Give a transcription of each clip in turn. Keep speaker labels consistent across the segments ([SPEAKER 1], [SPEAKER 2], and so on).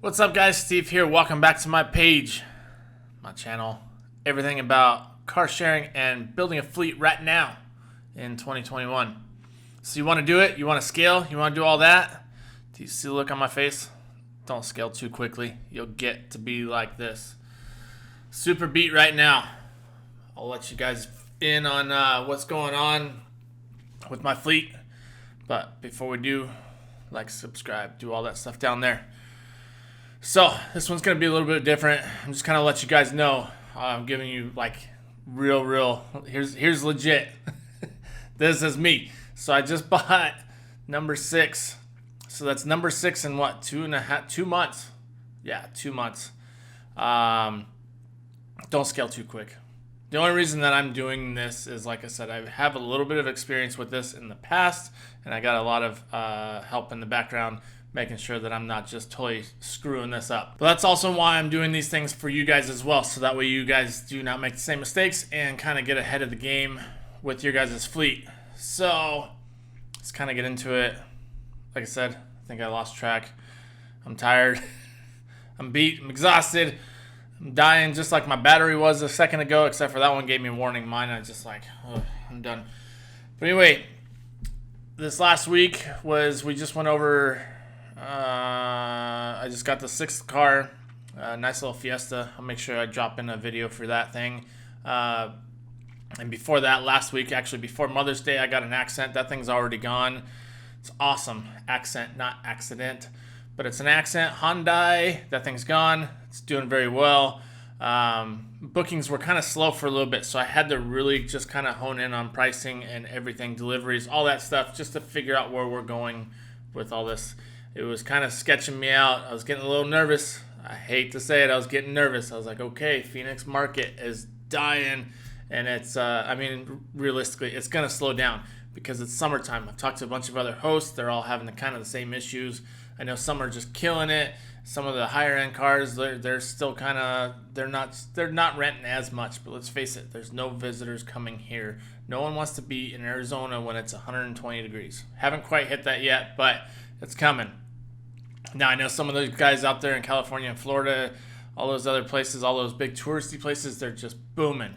[SPEAKER 1] What's up, guys? Steve here. Welcome back to my page, my channel. Everything about car sharing and building a fleet right now in 2021. So you want to do it? You want to scale? You want to do all that? Do you see the look on my face? Don't scale too quickly. You'll get to be like this. Super beat right now. I'll let you guys in on what's going on with my fleet. But before we do, like, subscribe, do all that stuff down there. So this one's gonna be a little bit different. I'm just kind of let you guys know. I'm giving you like real. Here's legit. This is me. So I just bought number 6. So that's number 6 in what, 2 months? Yeah, 2 months. Don't scale too quick. The only reason that I'm doing this is, like I said, I have a little bit of experience with this in the past, and I got a lot of help in the background making sure that I'm not just totally screwing this up. But that's also why I'm doing these things for you guys as well, so that way you guys do not make the same mistakes and kind of get ahead of the game with your guys' fleet. So let's kind of get into it. Like I said, I think I lost track. I'm tired. I'm beat. I'm exhausted. I'm dying just like my battery was a second ago, except for that one gave me a warning. Mine, I just like, I'm done. But anyway, this last week we just went over, I just got the 6th car, nice little Fiesta. I'll make sure I drop in a video for that thing. And before that, last week, actually before Mother's Day, I got an Accent. That thing's already gone. It's awesome. Accent, not accident. But it's an Accent Hyundai. That thing's gone. It's doing very well. Bookings were kind of slow for a little bit, so I had to really just kind of hone in on pricing and everything, deliveries, all that stuff, just to figure out where we're going with all this. It was kind of sketching me out. I was getting a little nervous. I hate to say it. I was getting nervous. I was like, okay, Phoenix market is dying, and it's, realistically, it's going to slow down because it's summertime. I've talked to a bunch of other hosts. They're all having the same issues. I know some are just killing it. Some of the higher end cars, they're still kind of, they're not renting as much. But let's face it, there's no visitors coming here. No one wants to be in Arizona when it's 120 degrees. Haven't quite hit that yet, but it's coming. Now, I know some of those guys out there in California and Florida, all those other places, all those big touristy places, they're just booming.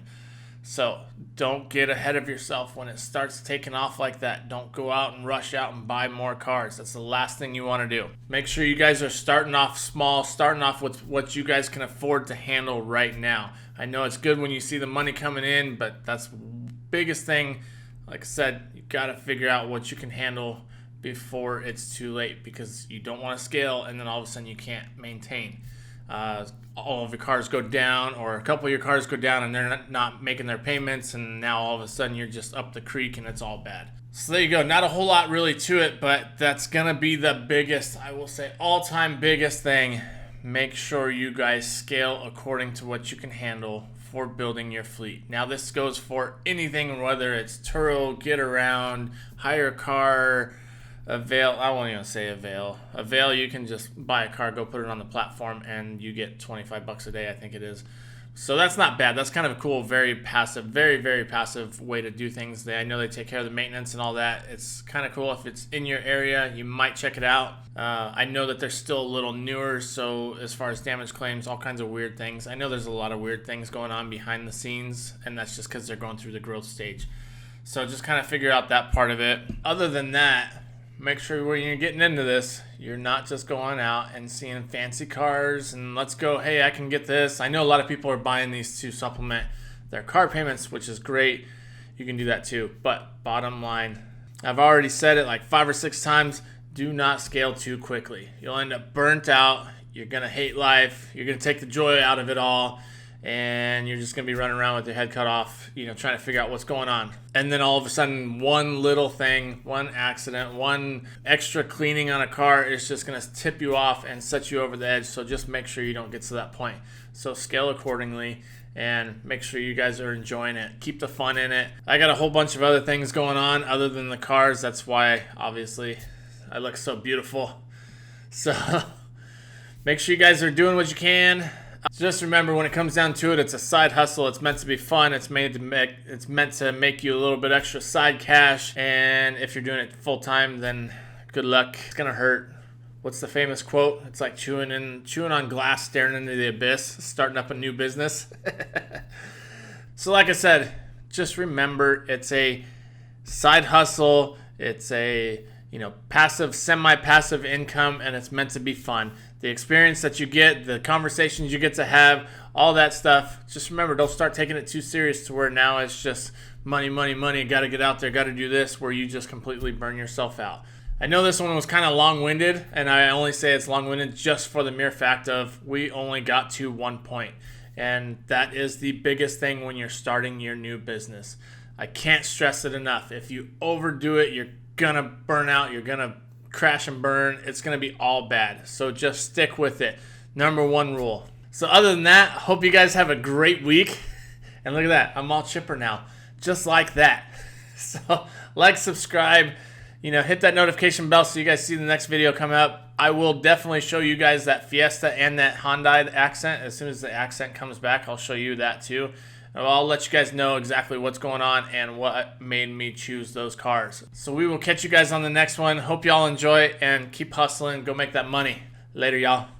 [SPEAKER 1] So don't get ahead of yourself when it starts taking off like that. Don't go out and rush out and buy more cars. That's the last thing you want to do. Make sure you guys are starting off small, starting off with what you guys can afford to handle right now. I know it's good when you see the money coming in, but that's the biggest thing. Like I said, you got to figure out what you can handle before it's too late, because you don't want to scale and then all of a sudden you can't maintain. All of your cars go down, or a couple of your cars go down and they're not making their payments, and now all of a sudden you're just up the creek and it's all bad. So there you go. Not a whole lot really to it, but that's gonna be the biggest, I will say, all-time biggest thing. Make sure you guys scale according to what you can handle for building your fleet. Now this goes for anything, whether it's Turo, get around, hire a car, Avail. I won't even say Avail. Avail, you can just buy a car, go put it on the platform, and you get $25 a day, I think it is. So that's not bad. That's kind of a cool, very passive, very passive way to do things. I know they take care of the maintenance and all that. It's kind of cool. If it's in your area, you might check it out. I know that they're still a little newer, so as far as damage claims, all kinds of weird things. I know there's a lot of weird things going on behind the scenes, and that's just because they're going through the growth stage. So just kind of figure out that part of it. Other than that, make sure when you're getting into this, you're not just going out and seeing fancy cars and let's go, hey, I can get this. I know a lot of people are buying these to supplement their car payments, which is great. You can do that too. But bottom line, I've already said it like 5 or 6 times, do not scale too quickly. You'll end up burnt out. You're going to hate life. You're going to take the joy out of it all. And you're just going to be running around with your head cut off, trying to figure out what's going on. And then all of a sudden, one little thing, one accident, one extra cleaning on a car is just going to tip you off and set you over the edge. So just make sure you don't get to that point. So scale accordingly and make sure you guys are enjoying it. Keep the fun in it. I got a whole bunch of other things going on other than the cars. That's why, obviously, I look so beautiful. So make sure you guys are doing what you can. Just remember, when it comes down to it, it's a side hustle. It's meant to be fun. It's meant to make you a little bit extra side cash. And if you're doing it full time, then good luck. It's gonna hurt, What's the famous quote? It's like chewing on glass, staring into the abyss, starting up a new business. So like I said, just remember it's a side hustle. It's a, passive, semi-passive income, and it's meant to be fun. The experience that you get, the conversations you get to have, all that stuff. Just remember, don't start taking it too serious to where now it's just money, money, money. Got to get out there, got to do this, where you just completely burn yourself out. I know this one was kind of long-winded, and I only say it's long-winded just for the mere fact of we only got to one point. And that is the biggest thing when you're starting your new business. I can't stress it enough. If you overdo it, you're going to burn out. You're going to crash and burn. It's going to be all bad. So just stick with it. Number one rule. So other than that, hope you guys have a great week. And look at that. I'm all chipper now. Just like that. So like, subscribe. Hit that notification bell so you guys see the next video come up. I will definitely show you guys that Fiesta and that Hyundai accent. As soon as the accent comes back, I'll show you that too. And I'll let you guys know exactly what's going on and what made me choose those cars. So we will catch you guys on the next one. Hope y'all enjoy and keep hustling. Go make that money. Later, y'all.